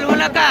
हलवू नका.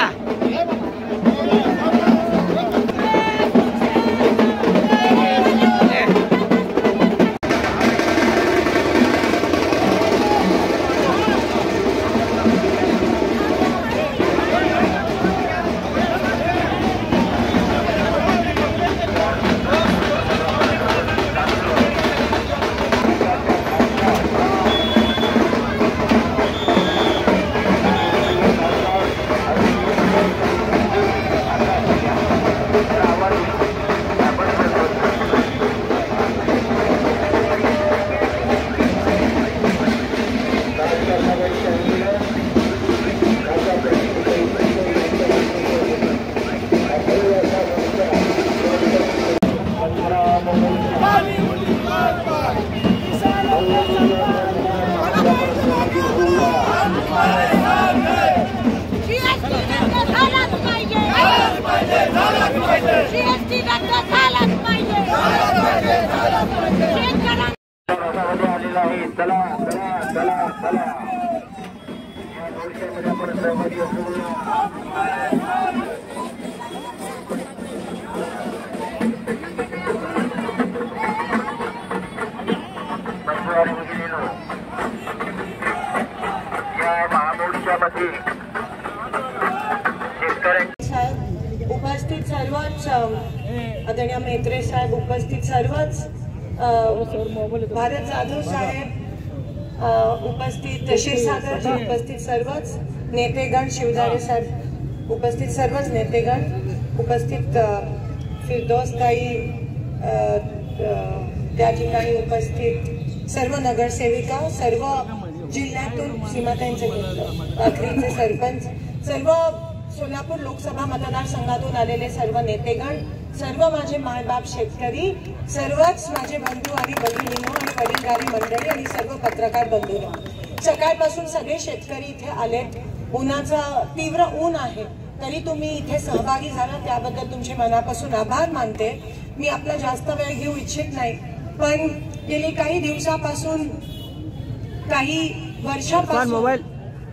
उपस्थित सर्वच आदरणीय मेत्रे साहेब, उपस्थित सर्वच भारत जाधव साहेब, उपस्थित क्षीरसागर जी, उपस्थित सर्वच नेतेगण, शिवधारे साहेब, उपस्थित सर्वच नेतेगण, उपस्थित फिरदौस ताई, त्या ठिकाणी उपस्थित सर्व नगरसेविका, सर्व जिल्ह्यातून सीमाताईंचे अखरीचे सरपंच, सर्व सोलापूर लोकसभा मतदारसंघातून आलेले सर्व नेतेगण, सर्व माझे मायबाप शेतकरी, सर्वच माझे बंधू आणि भगिनींनो आणि वडीलधारी मंडळी आणि सर्व पत्रकार बंधूंनो, सकाळपासून सगळे शेतकरी इथे आलेत. उन्हाचा तीव्र ऊन आहे, तरी तुम्ही इथे सहभागी झाला त्याबद्दल तुमचे मनापासून आभार मानते. मी आपला जास्त वेळ घेऊ इच्छित नाही, पण गेली काही दिवसापासून, काही वर्षापासून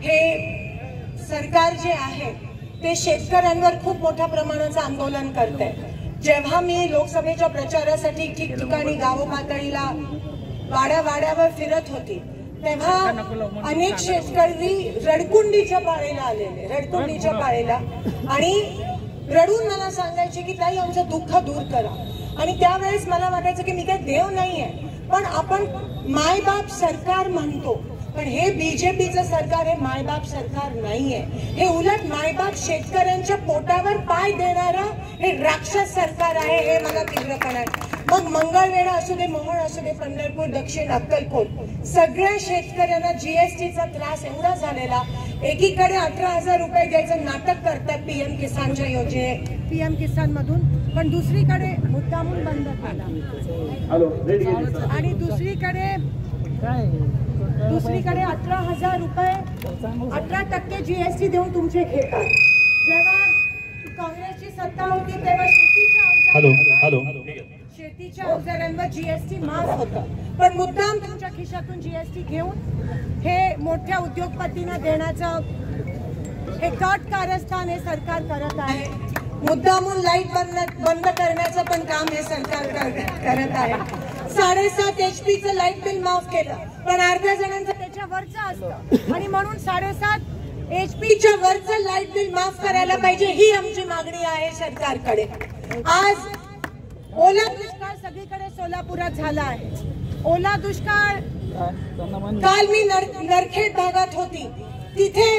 हे सरकार जे आहे ते शेतकऱ्यांवर खूप मोठ्या प्रमाणाचं आंदोलन करते. जेव्हा मी लोकसभेच्या प्रचारासाठी ठिकठिकाणी गाव पातळीला वाड्यावर फिरत होती, तेव्हा अनेक शेतकरी रडकुंडीच्या पाळीला आलेले, रडकुंडीच्या पाळीला, आणि रडून मला सांगायचे की ताई आमचं दुःख दूर करा. आणि त्यावेळेस मला वाटायचं की मी काही देव नाहीये, पण आपण मायबाप सरकार म्हणतो, पण हे बीजेपीचं सरकार हे मायबाप सरकार नाहीये. हे उलट मायबाप शेतकऱ्यांच्या पोटावर पाय देणारं हे राक्षस सरकार आहे, हे मला तीव्रपणे. मग मंगळवेढा असू दे, मोहोळ असू दे, पंढरपूर, दक्षिण, अक्कलकोट, सगळ्या शेतकऱ्यांना जीएसटीचा त्रास एवढा झालेला. एकीकडे 18,000 रुपये द्यायचं नाटक करतात पीएम किसानच्या योजने, पीएम किसान मधून, पण दुसरीकडे मुद्दामून बंद केला, आणि दुसरीकडे 18,000 रुपये 18% जीएसटी देऊन तुमचे घेतात. जेव्हा काँग्रेसची सत्ता होती तेव्हा शेतीच्या अवजारांवर जीएसटी माफ होतं, पण मुद्दाम तुमच्या खिशातून जीएसटी घेऊन हे मोठ्या उद्योगपतींना देण्याचं हे कट कारस्थान हे सरकार करत आहे. मुद्दामून लाईट बंद करण्याचं पण काम हे सरकार करत आहे. 7.5 HP लाईट बिल माफ केलं, पण अर्ध्या जणांचं त्याच्यावरचं असतं, आणि म्हणून 7.5 HP वरचं लाईट बिल माफ करायला पाहिजे, ही आमची मागणी आहे सरकारकडे. आज ओला दुष्काळ सगळीकडे सोलापुरात झाला आहे. ओला दुष्काळ, काल मी नरखेड भागात होती, तिथे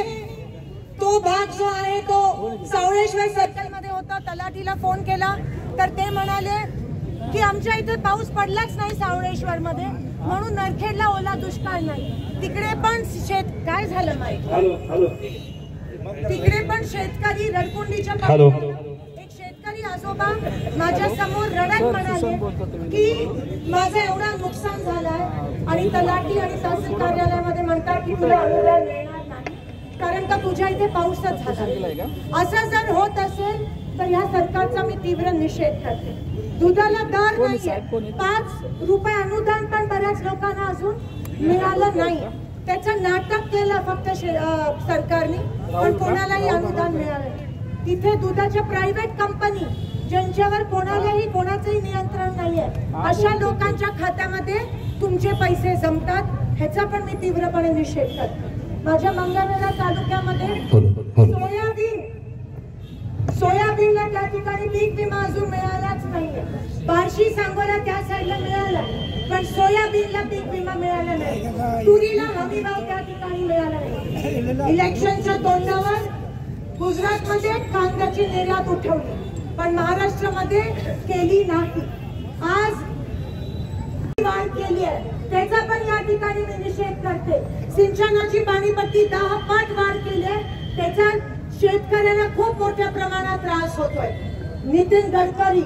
तो भाग जो आहे तो सावळेश्वर सर्कल मध्ये होता. तलाठीला फोन केला तर ते म्हणाले की आमच्या इथे पाऊस पडलाच नाही सावळेश्वर मध्ये, म्हणून नरखेडला ओला दुष्काळ नाही. तिकडे पण काय झालं माहिती, तिकडे पण शेतकरी रडकुंडीच्या एक शेतकरी आजोबा माझ्या समोर रडत म्हणाले की माझं एवढा नुकसान झालंय, आणि तलाठी आणि तहसील कार्यालयामध्ये म्हणतात की तुला अनुदान मिळणार नाही कारण का तुझ्या इथे पाऊसच झाला. असं जर होत असेल तर या सरकारचा मी तीव्र निषेध करते. दुधाला दर नाहीये, 5 रुपये अनुदान पण बऱ्याच लोकांना अजून मिळालं नाही. त्याचं नाटक केलं फक्त सरकारने, पण कोणालाही अनुदान मिळालं. तिथे दुधाच्या प्रायव्हेट कंपनी ज्यांच्यावर कोणाचंही नियंत्रण नाहीये, अशा लोकांच्या खात्यामध्ये तुमचे पैसे जमतात. ह्याचा पण मी तीव्रपणे निषेध करते. माझ्या मंगळवेढा तालुक्यामध्ये सोयाबीनला त्या ठिकाणी पीक विमा अजून मिळालाच नाहीये. बार्शी सांगोला त्या साईडला मिळाला, पण सोयाबीनला पीक विमा मिळाला नाही. तुरीला हमी भाव त्या ठिकाणी मिळाला नाही. इलेक्शनच्या तोंडावर गुजरातमध्ये कांद्याची निर्यात उठवली, पण महाराष्ट्रामध्ये केली नाही. आज वाढ केली आहे, त्याचा पण या ठिकाणी मी निषेध करते. सिंचनाची पाणीपट्टी 10 पट वाढ केली आहे, त्याचा शेतकऱ्यांना खूप मोठ्या प्रमाणात त्रास होतोय. नितीन गडकरी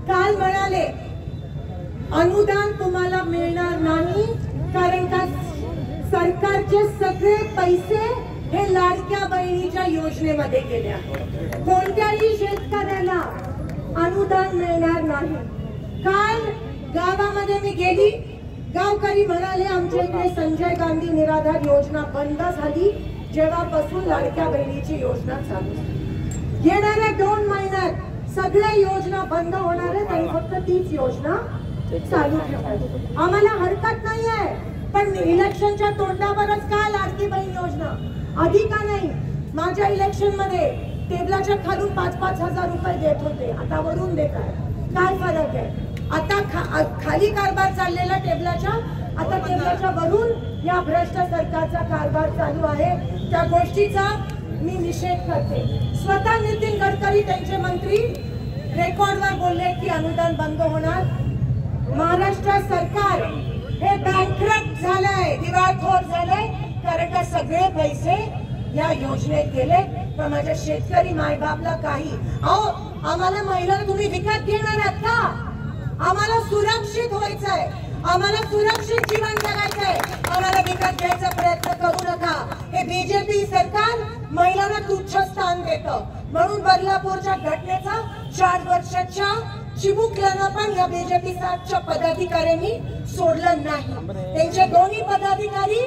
काल म्हणाले अनुदान तुम्हाला मिळणार नाही, कारण का सरकारचे सगळे पैसे हे लाडक्या बहिणीच्या योजनेमध्ये गेले आहेत. कोणत्याही शेतकऱ्याला अनुदान मिळणार नाही. काल गावामध्ये मी गेली, गावकरी म्हणाले आमच्या इकडे संजय गांधी निराधार योजना बंद झाली जेव्हापासून लाडक्या बहिणीची योजना चालू झाली. येणाऱ्या 2 महिन्यात सगळ्या योजना बंद होणार आहेत आणि फक्त तीच योजना चालू ठेवायची. आम्हाला हरकत नाही आहे, पण इलेक्शनच्या तोंडावरच का लाडकी बहीण योजना आधी का नाही? माझ्या इलेक्शन मध्ये टेबलाच्या खालून 5-5 हजार रुपये देत होते, आता वरून देत आहे. काय फरक आहे? आता खाली कारभार चाललेला टेबलाच्या, आता टेबलाच्या वरून या भ्रष्ट सरकारचा कारभार चालू आहे. त्या गोष्टीचा मी निषेध करते. स्वतः नितीन गडकरी त्यांचे मंत्री रेकॉर्डवर बोलले की अनुदान बंद होणार. महाराष्ट्र सरकार हे बँकरप्ट झालंय, दिवाळखोर झालंय, कारण का सगळे पैसे या योजनेत गेले. पण माझ्या शेतकरी मायबापला काही, अहो आम्हाला महिलांना तुम्ही विकत घेणार आहात का? आम्हाला सुरक्षित व्हायचंय, आम्हाला सुरक्षित जीवन जगायचंय, आम्हाला विकत घ्यायचा प्रयत्न करू नका. हे बीजेपी सरकार महिलांना तुच्छ स्थान देतं. म्हणून बदलापूरच्या घटनेचा 4 वर्षाच्या चिमुकल्यानं पण या बीजेपी साठच्या पदाधिकाऱ्यांनी सोडलं नाही. त्यांचे दोन्ही पदाधिकारी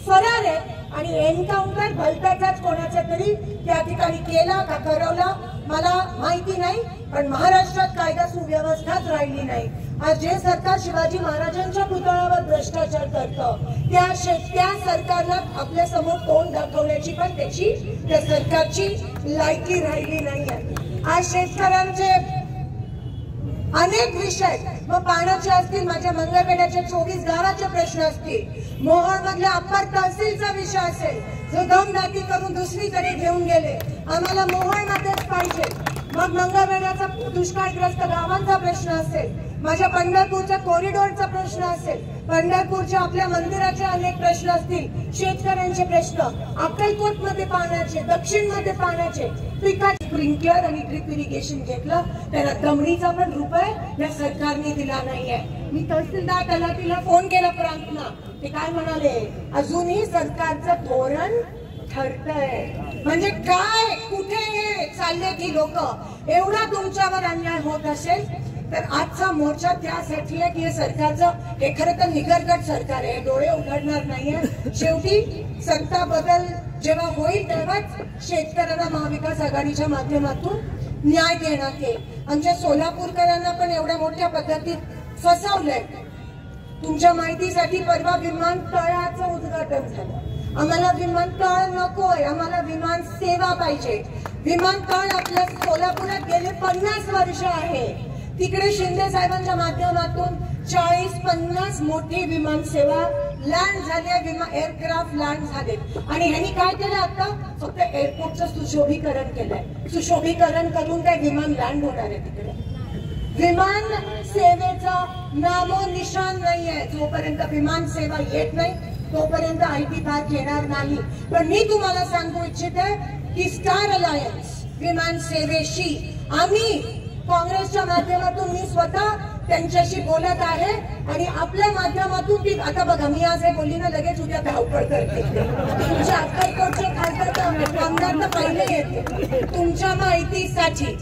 फरार आहेत आणि एन्काउंटर भलत्याचाच कोणाचा तरी त्या ठिकाणी केला का करवला मला माहिती नाही, पण महाराष्ट्रात कायदा सुव्यवस्थाच राहिली नाही. आज जे सरकार शिवाजी महाराजांच्या पुतळ्यावर भ्रष्टाचार करतं, त्या सरकारला आपल्या समोर तोंड दाखवण्याची पण त्या सरकारची लायकी राहिली नाहीये. आज शेतकऱ्यांचे अनेक विषय, मग पाण्याचे असतील, माझ्या मंगळवेढ्याच्या 24 गावाचे प्रश्न असतील, मोहोळ मधल्या अप्पर तहसीलचा विषय असेल, जो दमदाटी करून दुसरीकडे घेऊन गेले, आम्हाला मोहोळ मध्येच पाहिजे. मग मंगळवेढ्याचा दुष्काळग्रस्त गावांचा प्रश्न असेल, माझ्या पंढरपूरच्या कॉरिडॉरचा प्रश्न असेल, पंढरपूरच्या आपल्या मंदिराचे अनेक प्रश्न असतील, शेतकऱ्यांचे प्रश्न, अक्कलकोट मध्ये पाण्याचे, दक्षिण मध्ये पाण्याचे, पिकाचे स्प्रिंकलर आणि ड्रिप इरिगेशन घेतलं, त्याला दमडीचा पण रुपये या सरकारने दिला नाहीये. मी तहसीलदार तलाठीला फोन केला प्रांतना, ते काय म्हणाले, अजूनही सरकारचं धोरण ठरतंय. म्हणजे काय, कुठे हे चालले ती लोक? एवढा तुमच्यावर अन्याय होत असेल तर आजचा मोर्चा त्यासाठी आहे की हे सरकारचं, हे खरं तर निगरगट सरकार आहे, डोळे उघडणार नाहीये. शेवटी सत्ता बदल जेव्हा होईल तेव्हाच शेतकऱ्यांना महाविकास आघाडीच्या माध्यमातून न्याय देण्यात येईल. आमच्या सोलापूरकरांना पण एवढ्या मोठ्या पद्धतीत फसवलंय. तुमच्या माहितीसाठी परवा विमानतळाचं उद्घाटन झालं. आम्हाला विमानतळ नकोय, आम्हाला विमान सेवा पाहिजे. विमानतळ आपल्या सोलापुरात गेले 50 वर्ष आहे. तिकडे शिंदे साहेबांच्या माध्यमातून 40-50 मोठी विमान सेवा लँड झाल्या, एअरक्राफ्ट लँड झाले. आणि ह्यांनी काय केलं, आता फक्त एअरपोर्टचं सुशोभीकरण केलंय. सुशोभीकरण करून काय विमान लँड होणार आहे तिकडे? विमान सेवेचा नामो निशान नाहीये. जोपर्यंत विमान सेवा येत नाही तोपर्यंत IT पार्क येणार नाही. पण मी तुम्हाला सांगू इच्छिते की स्टार अलायन्स विमान सेवेशी आम्ही काँग्रेसच्या माध्यमातून, मी स्वतः त्यांच्याशी बोलत आहे आणि आपल्या माध्यमातून ती, आता बघा मी आज हे बोलली ना, लगेच उद्या धावपळ करते. तुमच्या अक्कलकोटचे खासदार आमदार तर पहिले येते. तुमच्या माहितीसाठी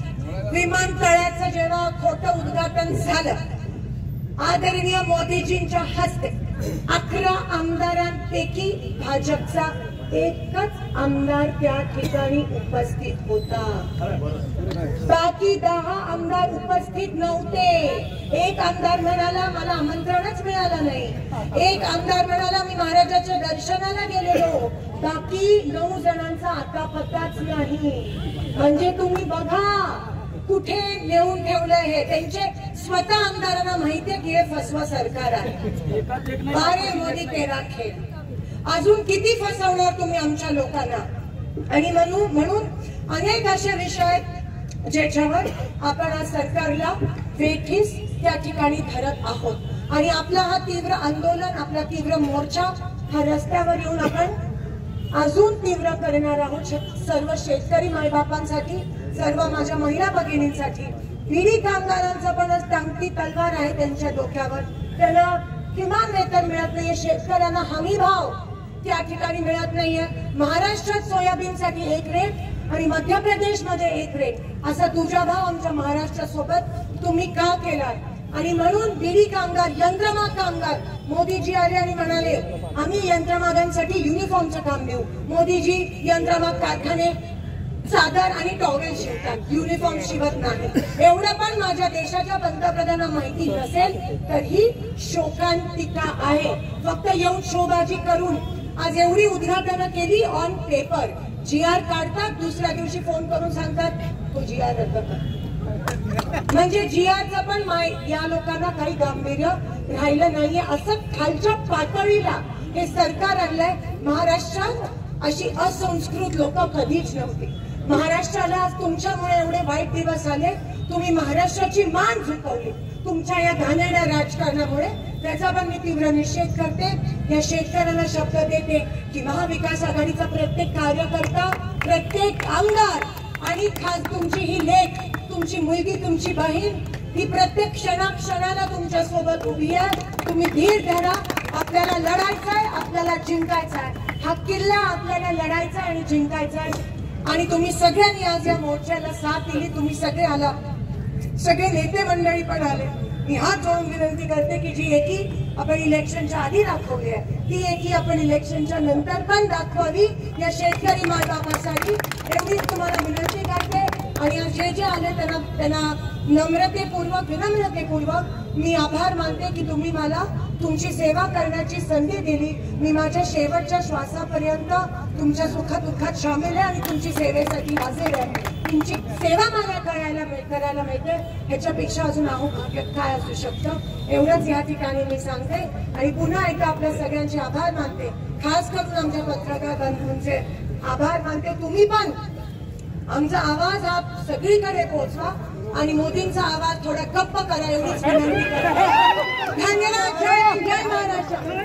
विमानतळाचं जेव्हा खोटं उद्घाटन झालं, आदरणीय मोदीजींच्या हस्ते 11 आमदारांपैकी भाजपचा एकच आमदार त्या ठिकाणी उपस्थित होता, बाकी 10 आमदार उपस्थित नव्हते. एक आमदार म्हणाला मला आमंत्रणच मिळालं नाही, एक आमदार म्हणाला मी महाराजाच्या दर्शनाला गेलेलो, बाकी 9 जणांचा आता पत्ताच नाही. म्हणजे तुम्ही बघा कुठे नेऊन ठेवलं हे. त्यांचे स्वतः आमदारांना माहितीये की हे फसवा सरकार आहे. बारे मोदी तेरा खेळ. अजून किती फसवणार तुम्ही आमच्या लोकांना. आणि म्हणून अनेक असे विषय आहेत ज्याच्यावर आपण आज सरकारला वेठीस त्या ठिकाणी धरत आहोत. आणि आपला हा तीव्र आंदोलन, आपला तीव्र मोर्चा हा रस्त्यावर येऊन आपण अजून तीव्र करणार आहोत. सर्व शेतकरी मायबापांसाठी, सर्व माझ्या महिला भगिनींसाठी. विडी कामगारांचा पण टांगती तलवार आहे त्यांच्या डोक्यावर. त्यांना किमान वेतन मिळत नाहीये, शेतकऱ्यांना हमी भाव त्या ठिकाणी मिळत नाहीये. महाराष्ट्रात सोयाबीनसाठी एक रेट आणि मध्य प्रदेशमध्ये एक रेट, असा तुझा भाव आमच्या महाराष्ट्रासोबत तुम्ही का केलाय. आणि म्हणून बीडी कामगार, यंत्रमाग कामगार, मोदीजी आले आणि म्हणाले आम्ही यंत्रमागांसाठी युनिफॉर्मचं काम देऊ. मोदीजी यंत्रमाग कारखाने चादर आणि टॉवेल शिवतात, युनिफॉर्म शिवत नाही. एवढं पण माझ्या देशाच्या पंतप्रधानांना माहिती नसेल तर ही शोकांतिका आहे. फक्त येऊन शोबाजी करून आज एवढी उद्घाटनं केली ऑन पेपर. GR काढतात, दुसऱ्या दिवशी फोन करून सांगतात तो GR रद्द कर. म्हणजे GRचं पण या लोकांना काही गांभीर्य राहिलं नाहीये. असं खालच्या पातळीला हे सरकार आणलंय. महाराष्ट्रात अशी असंस्कृत लोक कधीच नव्हती. महाराष्ट्राला आज तुमच्यामुळे एवढे वाईट दिवस आले. तुम्ही महाराष्ट्राची मान झुकवली तुमच्या या घाणेरड्या राजकारणामुळे. त्याचा पण मी तीव्र निषेध करते. या शेतकऱ्यांना शब्द देते की महाविकास आघाडीचा प्रत्येक कार्यकर्ता, प्रत्येक आमदार आणि खास तुमची ही लेक, तुमची मुलगी, तुमची बहीण ही प्रत्येक क्षणाला तुमच्या सोबत उभी आहे. तुम्ही धीर धरा. आपल्याला लढायचंय, आपल्याला जिंकायचंय. हा किल्ला आपल्याला लढायचा आणि जिंकायचा आहे. आणि तुम्ही सगळ्यांनी आज या मोर्चाला साथ दिली. तुम्ही सगळे आला, सगळे नेते मंडळी पण आले. मी हात जोडून विनंती करते की जी एकी आपण इलेक्शनच्या आधी दाखवली आहे ती एकी आपण इलेक्शनच्या नंतर पण दाखवावी या शेतकरी मायबापासाठी. एवढीच तुम्हाला विनंती करते. आणि जे जे आले त्यांना विनम्रतेपूर्वक मी आभार मानते की तुम्ही मला तुमची सेवा करण्याची संधी दिली. मी माझ्या शेवटच्या श्वासापर्यंत तुमच्या सुखदुःखात सामील आहे आणि तुमची सेवेसाठी हजर आहे. तुमची सेवा मला करायला मिळते. ह्याच्यापेक्षा अजून भाग्य काय असू शकतं. एवढंच या ठिकाणी मी सांगते. आणि पुन्हा एकदा आपल्या सगळ्यांचे आभार मानते. खास करून आमच्या पत्रकार बंधूंचे आभार मानते. तुम्ही पण आमचा आवाज हा सगळीकडे पोहोचवा आणि मोदींचा आवाज थोडा गप्प करा एवढीच विनंती करा. धन्यवाद. जय महाराष्ट्र.